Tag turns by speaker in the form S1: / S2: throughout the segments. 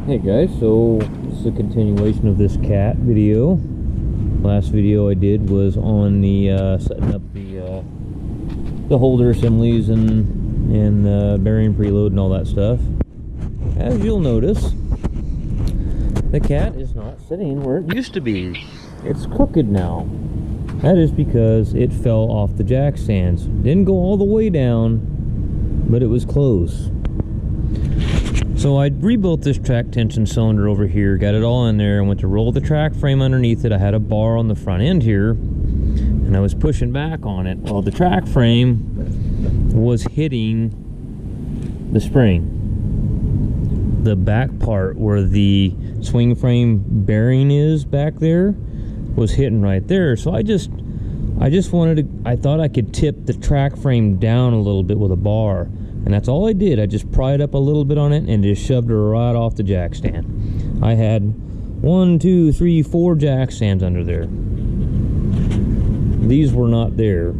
S1: Hey guys, so this is a continuation of this cat video. Last video I did was on the setting up the holder assemblies and bearing preload and all that stuff. As you'll notice, the cat is not sitting where it used to be. It's crooked now. That is because it fell off the jack stands. Didn't go all the way down, but it was close. So I rebuilt this track tension cylinder over here, got it all in there, and went to roll the track frame underneath it. I had a bar on the front end here, and I was pushing back on it. Well, the track frame was hitting the spring. The back part where the swing frame bearing is back there was hitting right there. So I just wanted to, I thought I could tip the track frame down a little bit with a bar. And that's all I did. I just pried up a little bit on it and just shoved her right off the jack stand. I had 1, 2, 3, 4 jack stands under there. These were not there.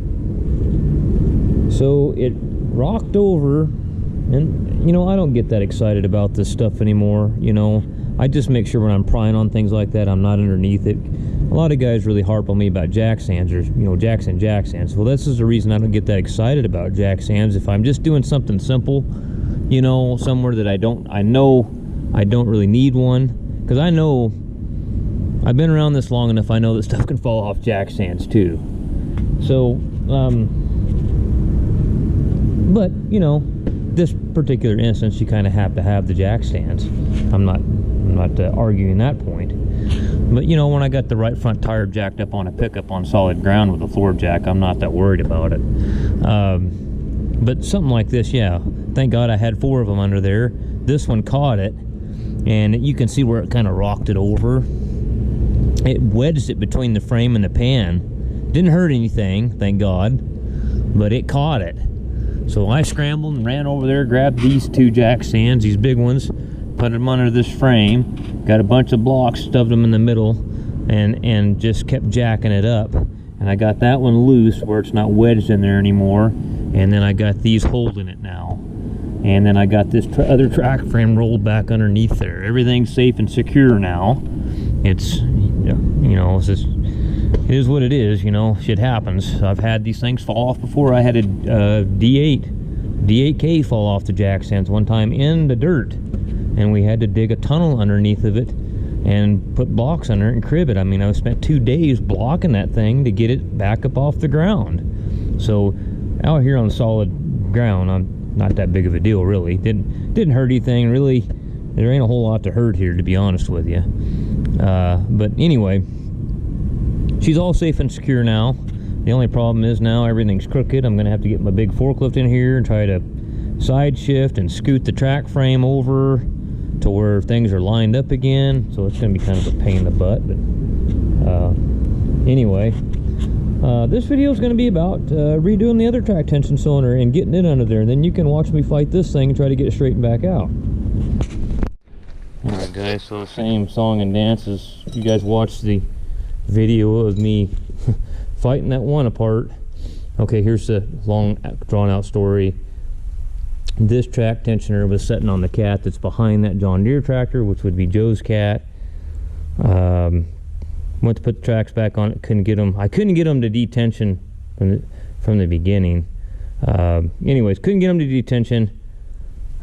S1: So it rocked over, and you know, I don't get that excited about this stuff anymore. You know, I just make sure when I'm prying on things like that, I'm not underneath it. A lot of guys really harp on me about jack stands, or, you know, jack stands. Well, this is the reason I don't get that excited about jack stands. If I'm just doing something simple, you know, somewhere that I know I don't really need one, because I know I've been around this long enough. I know that stuff can fall off jack stands too. So, but you know, this particular instance, you kind of have to have the jack stands. I'm not arguing that point. But you know, when I got the right front tire jacked up on a pickup on solid ground with a floor jack, I'm not that worried about it. But something like this, yeah, thank God I had 4 of them under there. This one caught it, and you can see where it kind of rocked it over. It wedged it between the frame and the pan. Didn't hurt anything, thank God, but it caught it. So I scrambled and ran over there, grabbed these 2 jack stands, these big ones, put them under this frame, got a bunch of blocks, stuffed them in the middle, and just kept jacking it up. And I got that one loose where it's not wedged in there anymore, and then I got these holding it now. And then I got this other track frame rolled back underneath there. Everything's safe and secure now. It's, you know, it's just, it is what it is, you know, shit happens. I've had these things fall off before. I had a D8K fall off the jack stands one time in the dirt, and we had to dig a tunnel underneath of it and put blocks under it and crib it. I mean, I spent 2 days blocking that thing to get it back up off the ground. So out here on solid ground, I'm not that big of a deal, really. Didn't hurt anything, really. There ain't a whole lot to hurt here, to be honest with you. But anyway, she's all safe and secure now. The only problem is now everything's crooked. I'm gonna have to get my big forklift in here and try to side shift and scoot the track frame over to where things are lined up again. So it's gonna be kind of a pain in the butt. But anyway, this video is gonna be about redoing the other track tension cylinder and getting it under there. And then you can watch me fight this thing and try to get it straightened back out. Alright guys, so the same song and dance as you guys watched the video of me fighting that one apart. Okay, here's the long drawn out story. This track tensioner was sitting on the cat that's behind that John Deere tractor, which would be Joe's cat. Went to put the tracks back on it, couldn't get them. I couldn't get them to detension from the beginning. Anyways, couldn't get them to detention.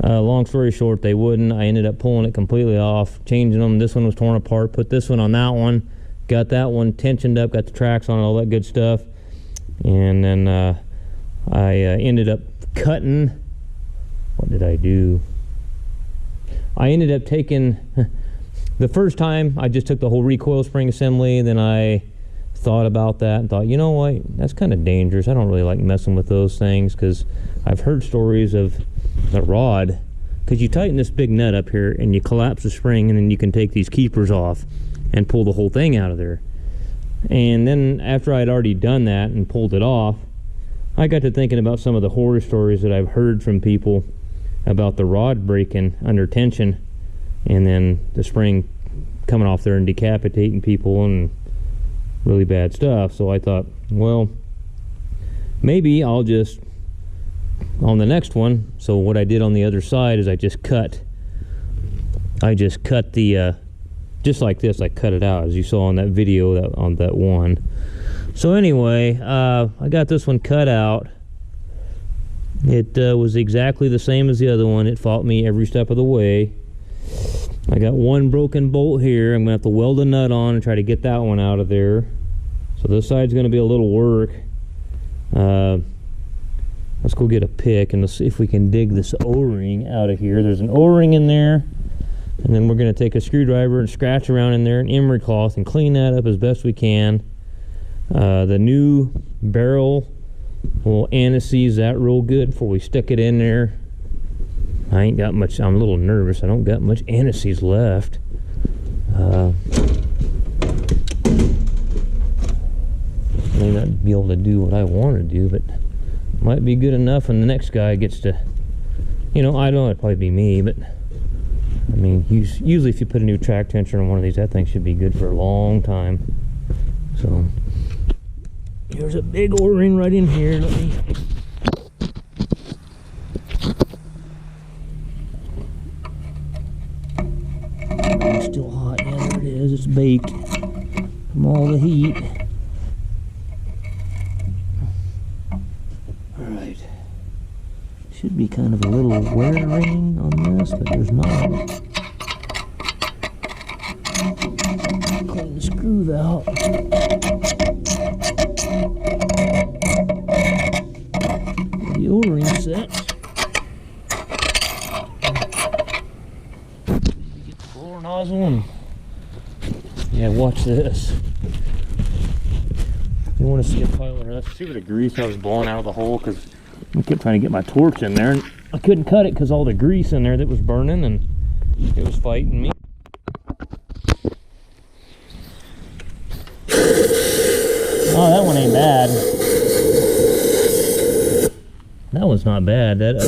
S1: Long story short, they wouldn't. I ended up pulling it completely off, changing them. This one was torn apart, put this one on that one, got that one tensioned up, got the tracks on it, all that good stuff. And then I ended up cutting. What did I do? I ended up taking, the first time I just took the whole recoil spring assembly, and then I thought about that and thought, you know what, that's kind of dangerous. I don't really like messing with those things, because I've heard stories of the rod, because you tighten this big nut up here and you collapse the spring, and then you can take these keepers off and pull the whole thing out of there. And then after I'd already done that and pulled it off, I got to thinking about some of the horror stories that I've heard from people about the rod breaking under tension, and then the spring coming off there and decapitating people and really bad stuff. So I thought, well, maybe I'll just, on the next one, so what I did on the other side is I just cut I just cut the, just like this, I cut it out, as you saw on that video on that one. So anyway, I got this one cut out. It was exactly the same as the other one. It fought me every step of the way. I got one broken bolt here. I'm going to have to weld a nut on and try to get that one out of there. So this side's going to be a little work. Let's go get a pick and let's see if we can dig this O-ring out of here. There's an O-ring in there. And then we're going to take a screwdriver and scratch around in there, an emery cloth, and clean that up as best we can. The new barrel will anti-seize that real good before we stick it in there. I ain't got much, I'm a little nervous. I don't got much anti-seize left. May not be able to do what I want to do, but might be good enough when the next guy gets to, you know, I don't know, it'd probably be me, but I mean, usually if you put a new track tensioner on one of these, that thing should be good for a long time. So here's a big O-ring right in here. Let me it's still hot. Yeah, there it is. It's baked from all the heat. Alright. Should be kind of a little wear ring on this, but there's not. Clean the screws out. The O-ring set. Get the blower nozzle and yeah, watch this. You want to see a pile of, let's see where the grease I was blowing out of the hole, because I kept trying to get my torch in there and I couldn't cut it because all the grease in there that was burning and it was fighting me. Oh, that one ain't bad. That one's not bad. That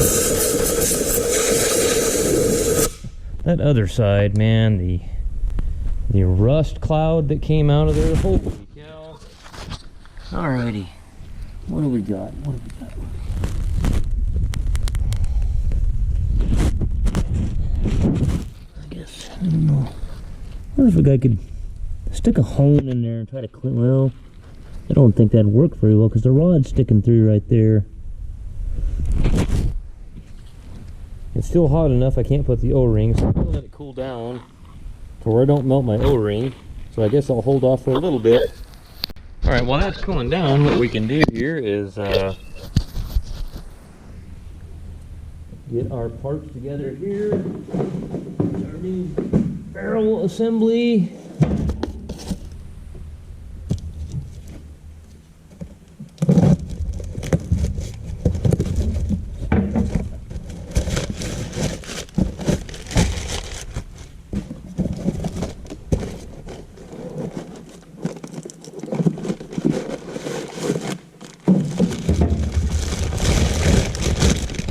S1: other side, man, the rust cloud that came out of there. Holy cow. Alrighty. What do we got? What do we got? I guess, I don't know. I wonder if a guy could stick a hone in there and try to clean. Well, I don't think that'd work very well because the rod's sticking through right there. It's still hot enough I can't put the O-ring, so I'm going to let it cool down to where I don't melt my O-ring. So I guess I'll hold off for a little bit. Alright, while that's cooling down, what we can do here is get our parts together here. Our new barrel assembly.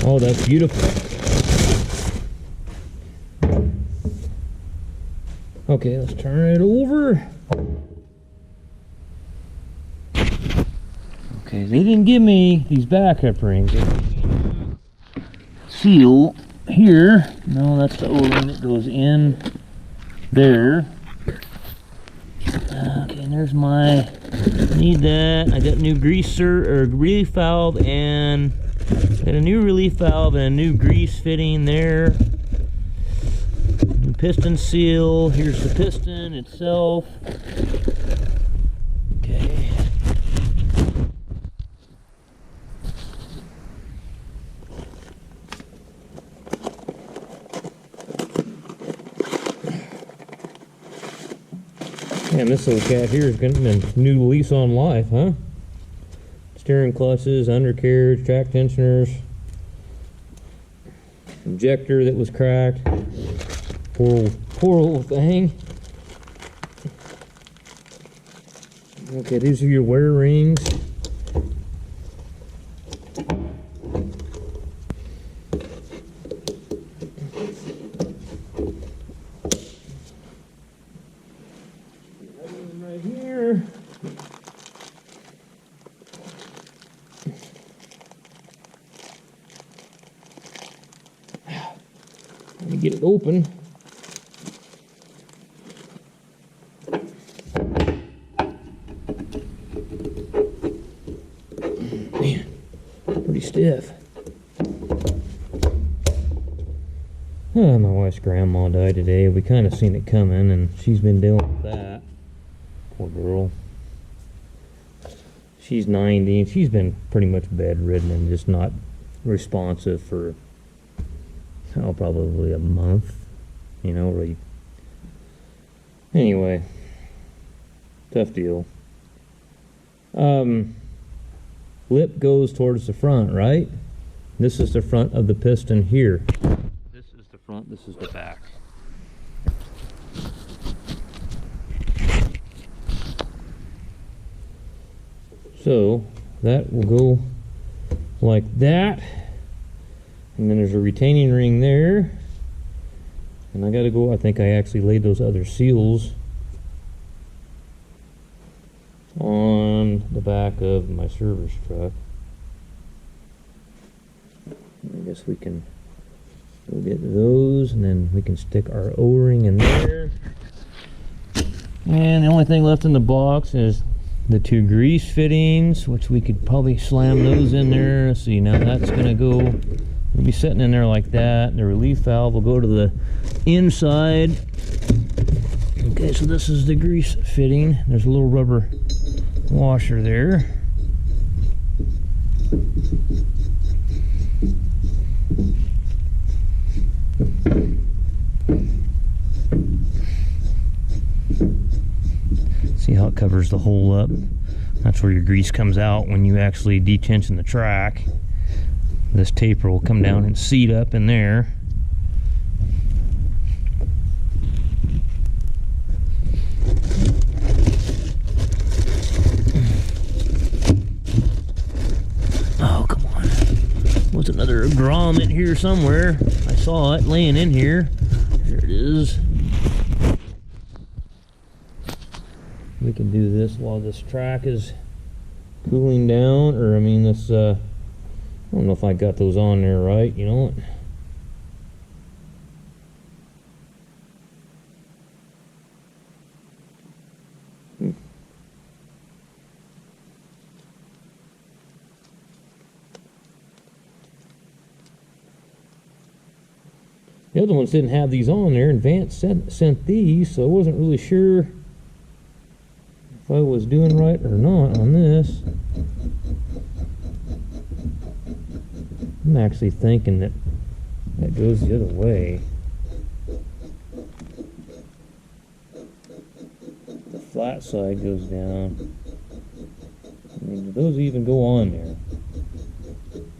S1: Oh, that's beautiful. Okay, let's turn it over. Okay, they didn't give me these backup rings. Seal here. No, that's the O-ring that goes in there. Okay, and there's my, need that. I got new greaser or relief valve, and got a new relief valve and a new grease fitting there. New piston seal. Here's the piston itself. Okay. Man, this little cat here is getting a new lease on life, huh? Steering clutches, undercarriage, track tensioners, injector that was cracked. Poor little thing. Okay, these are your wear rings. Right here. Let me get it open. stiff. Oh, my wife's grandma died today. We kind of seen it coming, and she's been dealing with that. Poor girl. She's 90, and she's been pretty much bedridden and just not responsive for, oh, probably a month. You know, really. Anyway, tough deal. Lip goes towards the front, right? This is the front of the piston here. This is the front, this is the back. So that will go like that, and then there's a retaining ring there, and I gotta go, I think I actually laid those other seals on the back of my service truck. I guess we can go get those, and then we can stick our O-ring in there. And the only thing left in the box is the two grease fittings, which we could probably slam those in there. Let's see, now that's gonna go, it'll be sitting in there like that. The relief valve will go to the inside. Okay, so this is the grease fitting. There's a little rubber washer there. See how it covers the hole up? That's where your grease comes out when you actually detension the track. This taper will come down and seat up in there. Oh, come on. There's another grommet here somewhere. I saw it laying in here. There it is. We can do this while this track is cooling down, or I mean this, I don't know if I got those on there right, you know what? The other ones didn't have these on there, and Vance sent these, so I wasn't really sure if I was doing right or not on this. I'm actually thinking that that goes the other way. The flat side goes down. I mean, do those even go on there?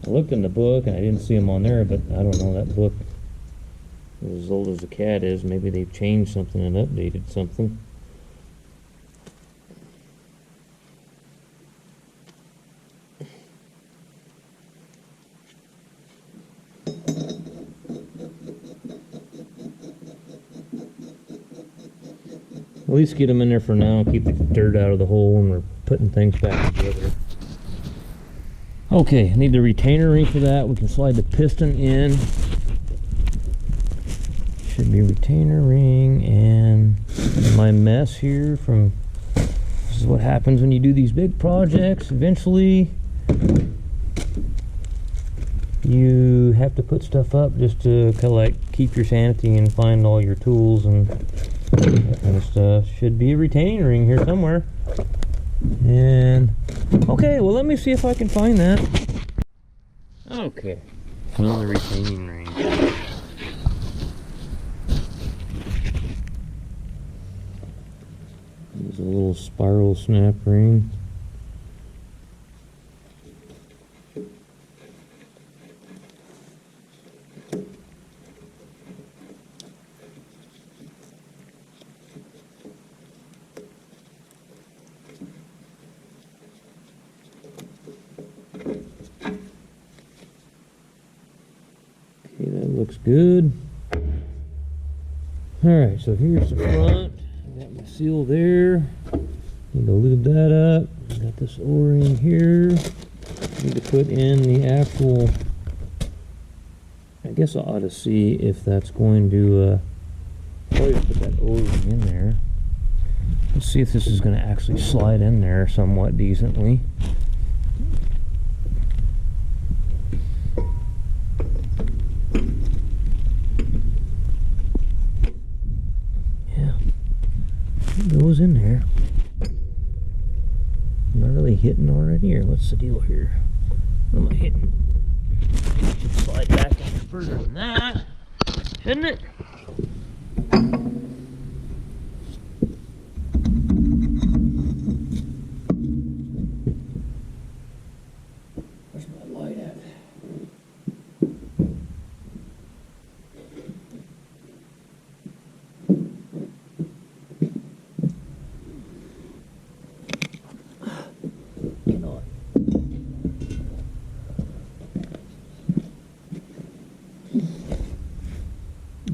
S1: I looked in the book and I didn't see them on there, but I don't know, that book is as old as the cat is. Maybe they've changed something and updated something. At least get them in there for now, keep the dirt out of the hole, and we're putting things back together. Okay, I need the retainer ring for that. We can slide the piston in. Should be retainer ring, and my mess here from, this is what happens when you do these big projects. Eventually you have to put stuff up just to kind of like keep your sanity and find all your tools and that kind of stuff. Should be a retaining ring here somewhere. And okay, well, let me see if I can find that. Okay, found the retaining ring. There's a little spiral snap ring. Looks good. Alright, so here's the front. I got my seal there. Need to lube that up. I got this O-ring here. Need to put in the actual, I guess I ought to see if that's going to probably put that O-ring in there. Let's see if this is going to actually slide in there somewhat decently. goes in there. Am I really hitting already, or what's the deal here? What am I hitting? Should slide back further than that, shouldn't it? Where's my light at?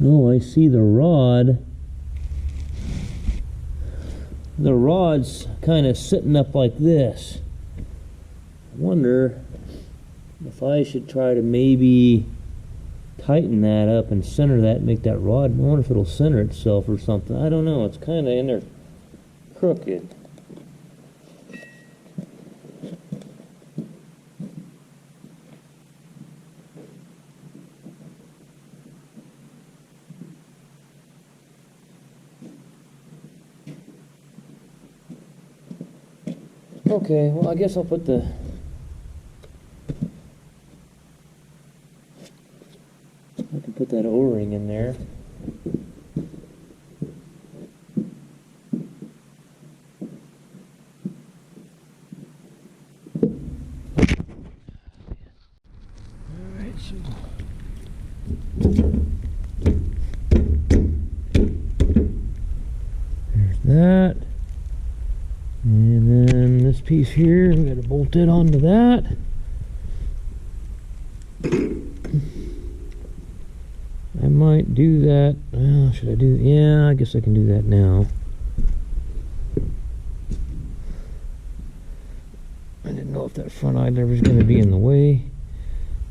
S1: Oh, I see the rod. The rod's kind of sitting up like this. I wonder if I should try to maybe tighten that up and center that, make that rod. I wonder if it'll center itself or something. I don't know. It's kind of in there crooked. Okay, well, I guess I'll put the I can put that O-ring in there. Alright, so there's that. And then this piece here, we got to bolt it onto that. I might do that. Well, should I do? Yeah, I guess I can do that now. I didn't know if that front idler was going to be in the way.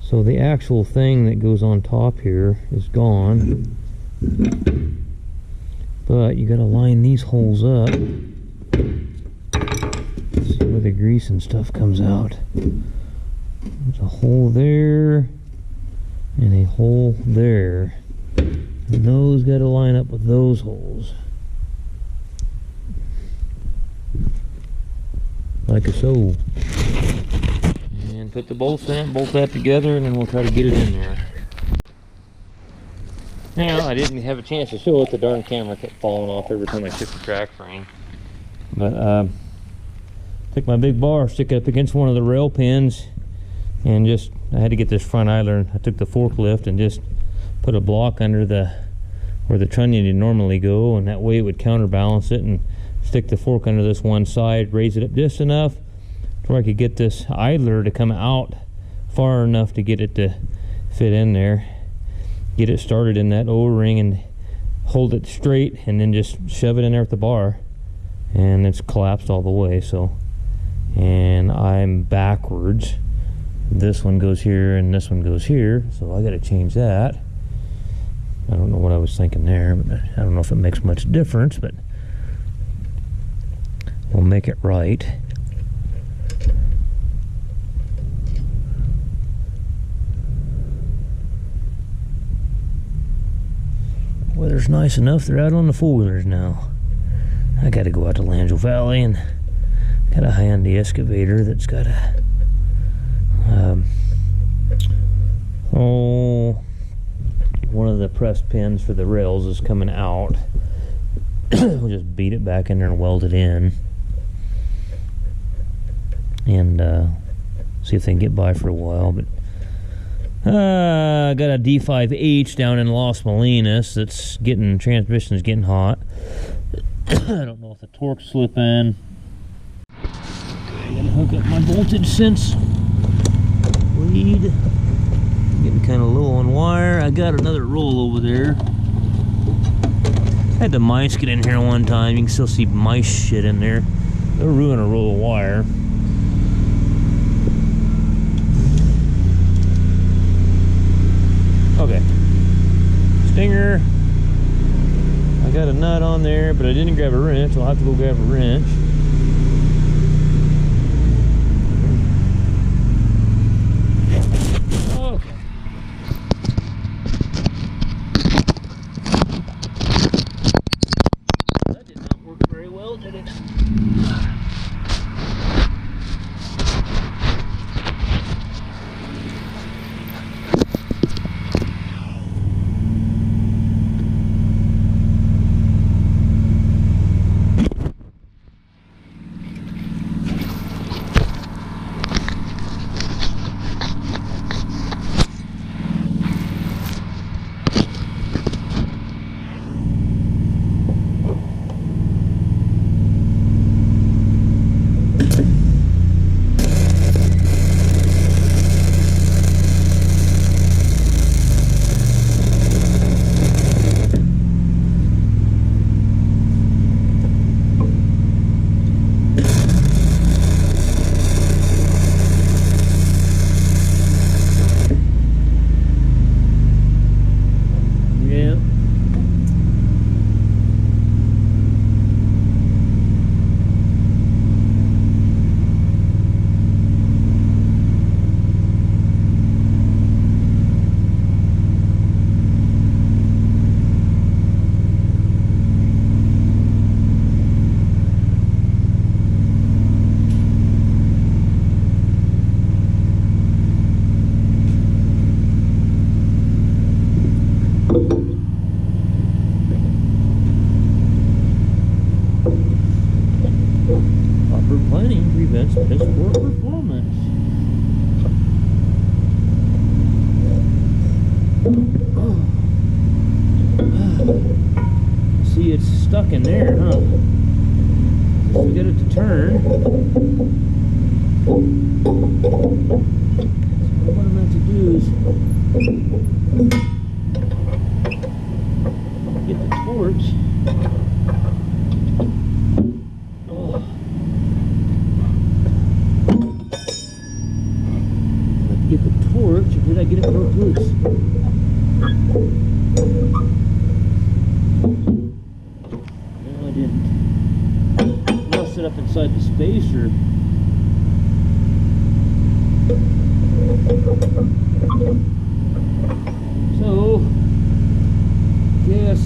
S1: So the actual thing that goes on top here is gone. But you got to line these holes up. See where the grease and stuff comes out. There's a hole there and a hole there, and those got to line up with those holes like so, and put the bolts in, bolt that together, and then we'll try to get it in there. Now, I didn't have a chance to show it. The darn camera kept falling off every time I took the track frame, but took my big bar, stick it up against one of the rail pins, and just, I had to get this front idler. I took the forklift and just put a block under where the trunnion would normally go, and that way it would counterbalance it, and stick the fork under this one side, raise it up just enough to where I could get this idler to come out far enough to get it to fit in there. Get it started in that O-ring and hold it straight, and then just shove it in there with the bar, and it's collapsed all the way. So, and I'm backwards. This one goes here and this one goes here, so I got to change that. I don't know what I was thinking there, but I don't know if it makes much difference, but we'll make it right. Weather's nice enough, they're out on the four-wheelers now. I got to go out to Langell Valley, and got a high-end excavator that's got a one of the press pins for the rails is coming out. We'll just beat it back in there and weld it in, and see if they can get by for a while. But I got a D4D's down in Las Molinas that's getting, transmission's getting hot. I don't know if the torque's slipping. I'm gonna hook up my voltage sense lead. Getting kind of low on wire. I got another roll over there. Had the mice get in here one time. You can still see mice shit in there. They'll ruin a roll of wire. Okay. Stinger. I got a nut on there, but I didn't grab a wrench. I'll have to go grab a wrench. That's poor performance. See, it's stuck in there, huh? We get it to turn. So what I'm going to do is get the torch. Get the torch, or did I get it broke loose? No, I didn't. Rust it up inside the spacer. So, yes.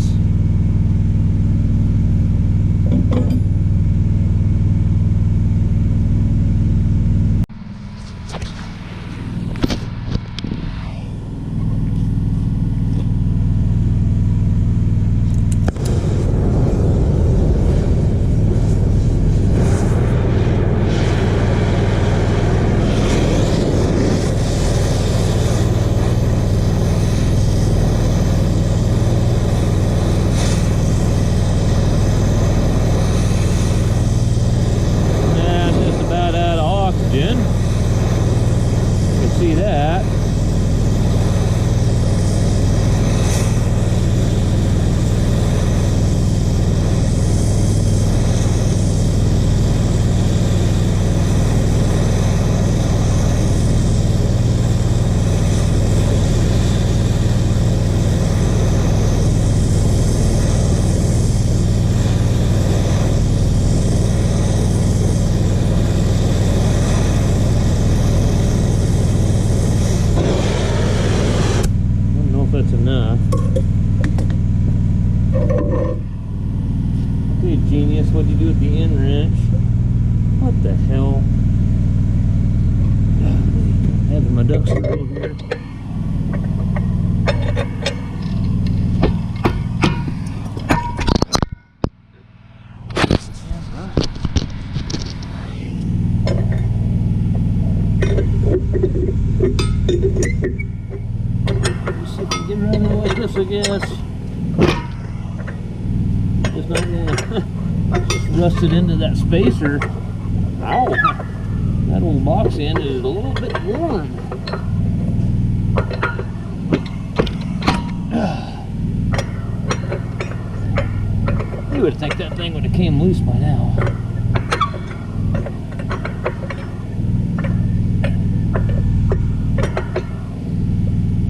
S1: See that? That's enough. Okay, genius, what'd you do with the end wrench? What the hell? Having my ducks in a row here. Get around there like this, I guess. Just not gonna just rusted into that spacer. Ow! That old box end is a little bit worn. You would think that thing would have came loose by now.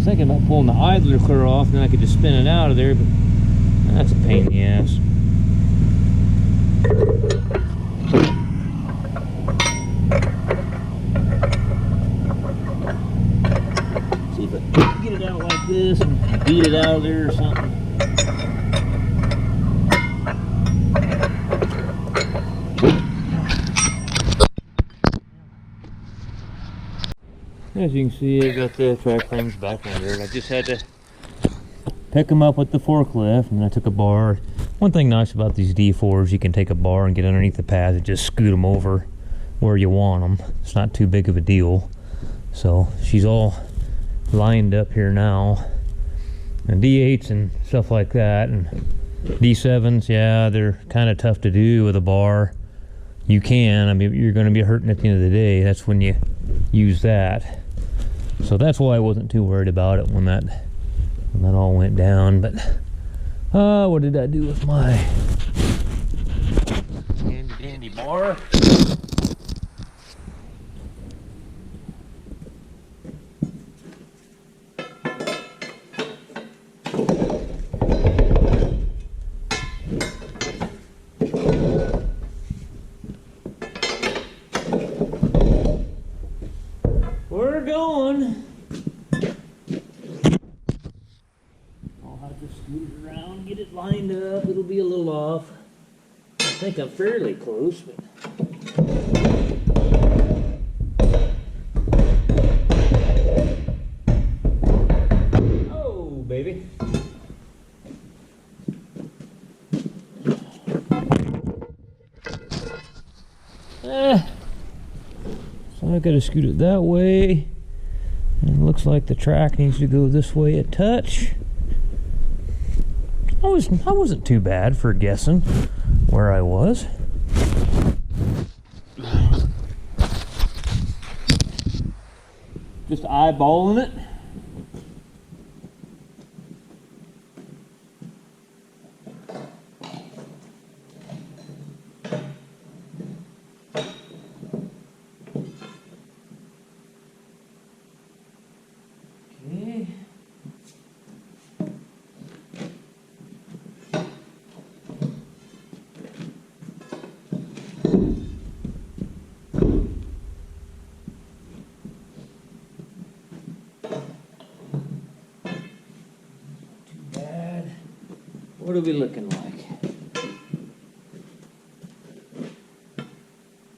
S1: Thinking about pulling the idler clear off, and then I could just spin it out of there, but that's a pain in the ass. See if I can get it out like this and beat it out of there or something. As you can see, I got the track frames back under it. I just had to pick them up with the forklift, and I took a bar. One thing nice about these D4s, you can take a bar and get underneath the pads and just scoot them over where you want them. It's not too big of a deal. So she's all lined up here now. And D8s and stuff like that, and D7s, yeah, they're kind of tough to do with a bar. You can, I mean, you're going to be hurting at the end of the day. That's when you use that. So that's why I wasn't too worried about it when that all went down. But what did I do with my handy dandy bar? We're going. I'll have to scoot it around, get it lined up. It'll be a little off. I think I'm fairly close, but oh, baby. I gotta scoot it that way. And it looks like the track needs to go this way a touch. I wasn't too bad for guessing where I was. Just eyeballing it. Okay. What are we looking like?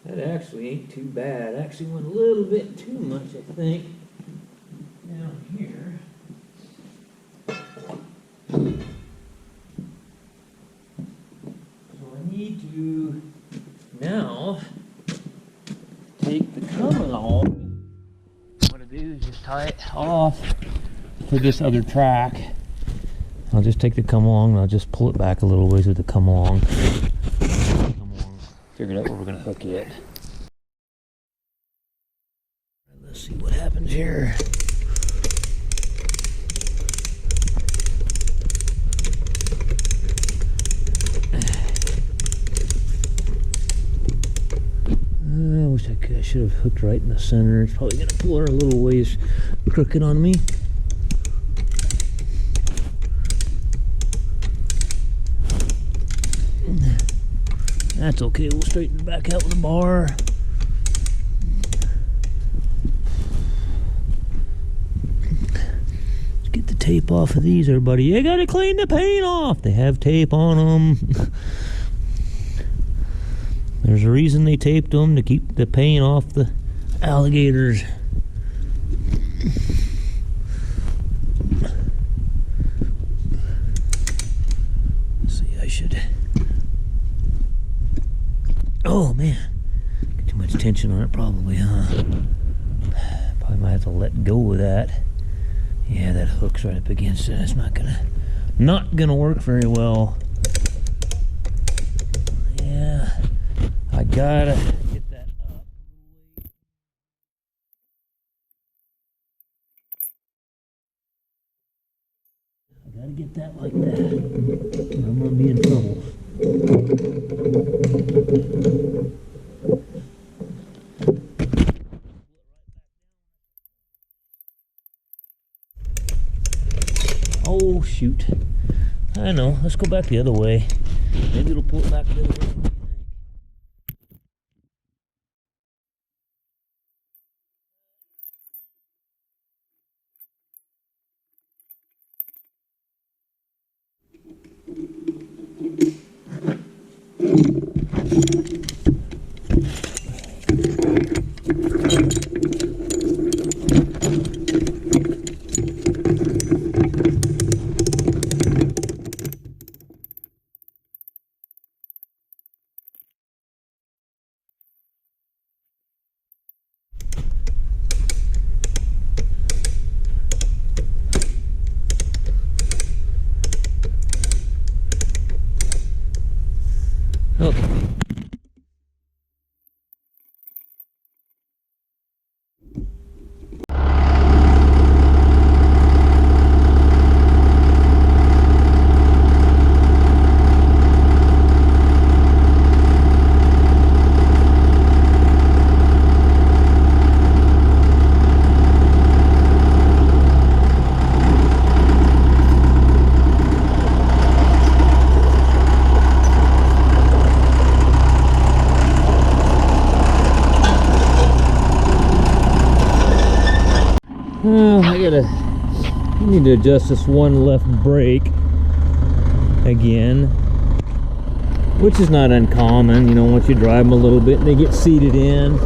S1: That actually ain't too bad. Actually went a little bit too much, I think, down here. So I need to now take the come along. What I do is just tie it off to this other track. I'll just take the come along and I'll just pull it back a little ways with the come along. Figured out where we're gonna hook it. Let's see what happens here. I wish I should have hooked right in the center. It's probably gonna pull her a little ways crooked on me. That's okay, we'll straighten it back out with a bar. Let's get the tape off of these, everybody. You gotta clean the paint off. They have tape on them. There's a reason they taped them, to keep the paint off the alligators. Let's see, I should... Oh man, got too much tension on it probably, huh? Probably might have to let go of that. Yeah, that hook's right up against it. It's not gonna work very well. Yeah, I gotta get that up. I gotta get that like that. I'm gonna be in trouble. Oh shoot. I know, let's go back the other way. Maybe it'll pull it back the other way. Okay. I need to adjust this one left brake again, which is not uncommon, you know, once you drive them a little bit and they get seated in.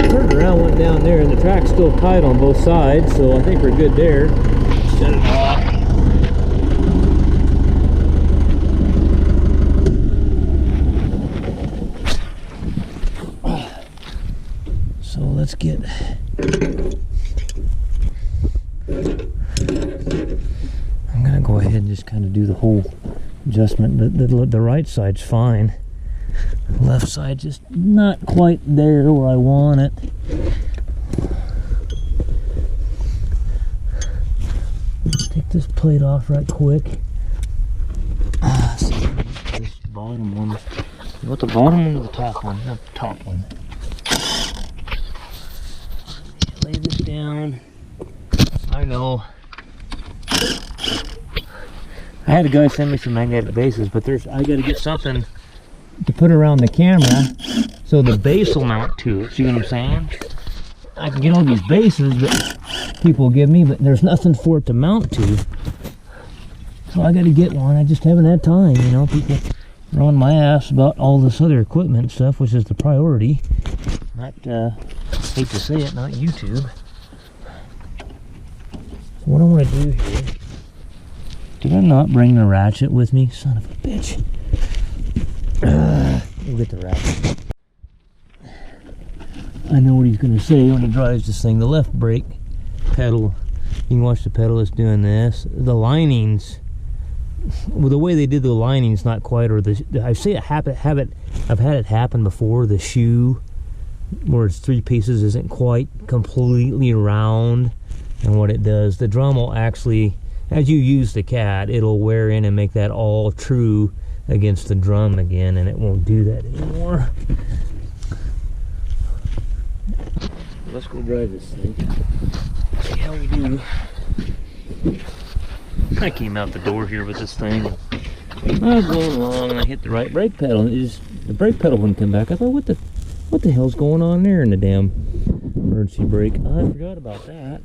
S1: Turned around, went down there, and the track's still tight on both sides, so I think we're good there. Shut it off. let's get... I'm gonna go ahead and just kind of do the whole adjustment. The right side's fine. The left side just not quite there where I want it. Take this plate off right quick. See, this bottom one. You want the bottom one or the top one? Not the top one. Lay this down. I know. I had a guy send me some magnetic bases, but I got to get something to put around the camera so the base will mount to it. See what I'm saying? I can get all these bases that people give me, but there's nothing for it to mount to. So I got to get one. I just haven't had time, you know. People are on my ass about all this other equipment stuff, which is the priority. Not, hate to say it, not YouTube. So what I want to do here, did I not bring the ratchet with me? Son of a bitch. We'll get the ratchet. I know what he's going to say when he drives this thing. The left brake pedal, you can watch the pedal that's doing this. The linings, well, the way they did the linings, not quite, or I've seen it happen. I've had it happen before. The shoe, where it's 3 pieces, isn't quite completely round, and what it does, the drum will actually, as you use the cat, it'll wear in and make that all true against the drum again, and it won't do that anymore. Let's go drive this thing. See how we do. I came out the door here with this thing. I was going along and I hit the right brake pedal, and the brake pedal wouldn't come back. I thought, what the hell's going on there in the damn emergency brake? I forgot about that.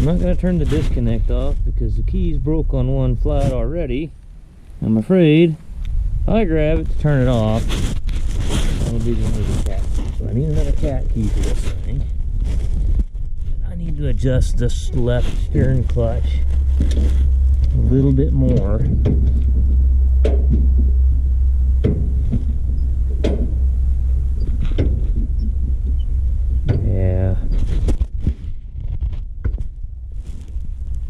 S1: not going to turn the disconnect off because the key's broke on one flat already. I'm afraid if I grab it to turn it off, that'll be the end of the cat key. So I need another cat key for this thing. I need to adjust this left steering clutch a little bit more.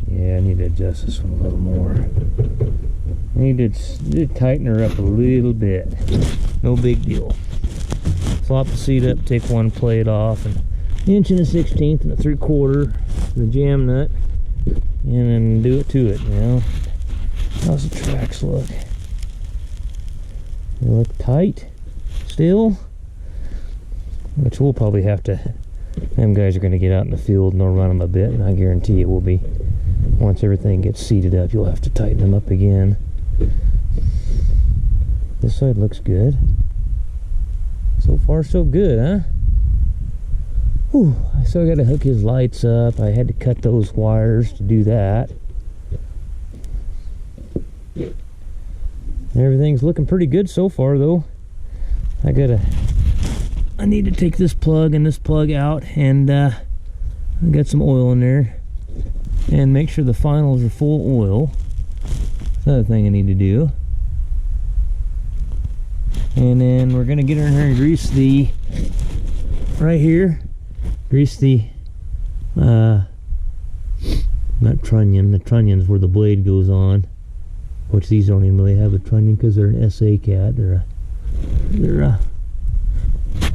S1: Yeah, I need to adjust this one a little more. I need to tighten her up a little bit. No big deal. Flop the seat up, take one plate off, an 1 1/16 and a 3/4 the jam nut, and then do it to it, you know. How's the tracks look? They look tight still, which we'll probably have to, them guys are going to get out in the field and they'll run them a bit, and I guarantee it will be, once everything gets seated up, you'll have to tighten them up again. This side looks good. So far so good, huh? Whew, I still got to hook his lights up. I had to cut those wires to do that. Everything's looking pretty good so far though. I need to take this plug and this plug out, and I got some oil in there, and make sure the finals are full oil. Another thing I need to do. And then we're gonna get in here and grease the, right here, grease the not trunnion, the trunnion's where the blade goes on, which these don't even really have a trunnion because they're an SA cat. They're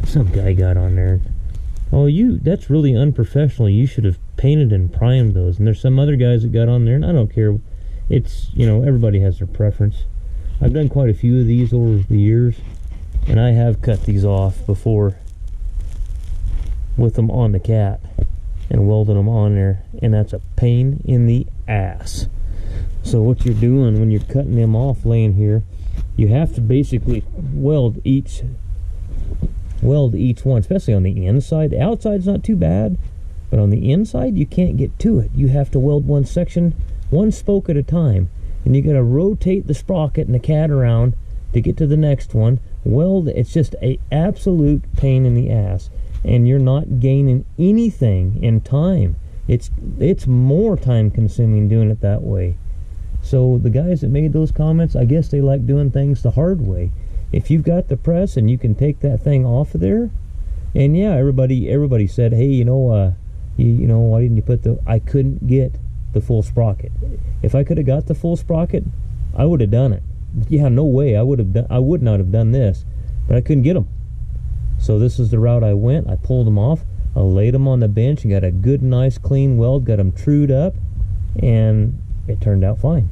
S1: some guy got on there. Oh, that's really unprofessional. You should have painted and primed those. And there's some other guys that got on there, and I don't care. It's, you know, everybody has their preference. I've done quite a few of these over the years, and I have cut these off before with them on the cat and welded them on there, and that's a pain in the ass. So what you're doing when you're cutting them off laying here, you have to basically weld each one, especially on the inside. The outside's not too bad, but on the inside you can't get to it. You have to weld one section, one spoke at a time, and you got to rotate the sprocket and the cat around to get to the next one. Weld, it's just a absolute pain in the ass, and you're not gaining anything in time. It's more time consuming doing it that way. So the guys that made those comments, I guess they like doing things the hard way. If you've got the press and you can take that thing off of there, and yeah, everybody said, hey, you know, why didn't you put I couldn't get the full sprocket. If I could have got the full sprocket, I would have done it. Yeah, no way, I would not have done this, but I couldn't get them. So this is the route I went. I pulled them off, I laid them on the bench and got a good, nice, clean weld, got them trued up, and it turned out fine.